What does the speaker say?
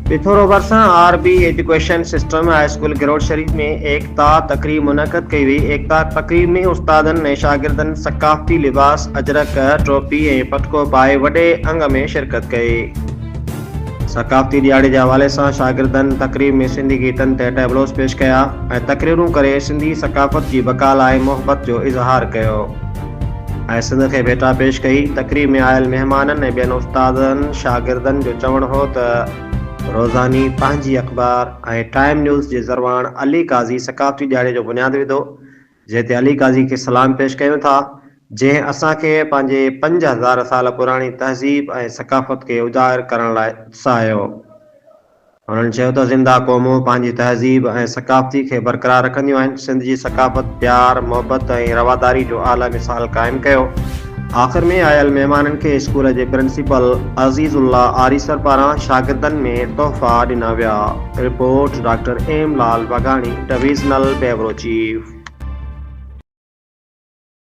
पिथोरो बरसां आरबी education system high school Girod Sharif में एकता तकरीब मुनक़द कई हुई। एकता तकरीब में उस्तादन ऐं शागिर्दन सकाफ़ती लिबास अजरक टोपी ऐं पटको पाए वॾे अंग में शिरकत कई। सकाफ़ती ॾियारे जे हवाले सां शागिर्दन तकरीब में सिंधी गीतन ते टेबलोस पेश कया ऐं तकरीरूं करे सिंधी सकाफ़त जी बका लाइ मोहबत जो इज़हार कयो ऐं सिंध खे भेटा पेश कई। तकरीब में आयल मेहमानन ऐं ॿियनि उस्तादन शागिर्दन जो चवणु हो त रोज़ानी पंहिंजी अख़बार ऐं टाइम न्यूज़ जे ज़रवान अली काज़ी सकाफ़ती ॾियारे जो बुनियाद विधो, जंहिं ते अली काज़ी खे सलाम पेश कयूं था, जंहिं असांखे पंहिंजे 5000 साल पुराणी तहज़ीब ऐं सकाफ़त खे उजागर करण लाइ उकसायो। उन्हनि चयो त ज़िंदा क़ौमूं पंहिंजी तहज़ीब ऐं सकाफ़ती खे बरक़रार रखंदियूं आहिनि। सिंध जी सकाफ़त प्यार मोहबत ऐं रवादारी जो आला मिसाल क़ाइमु कयो। आख़िर में आयल मेहमानन के स्कूल के प्रिंसिपल अज़ीज़ुल्ला आरिसर पारां शागिर्दन में तोहफ़ा ॾिना विया। रिपोर्ट डॉक्टर एम लाल बघाणी, डिविज़नल ब्यूरो चीफ।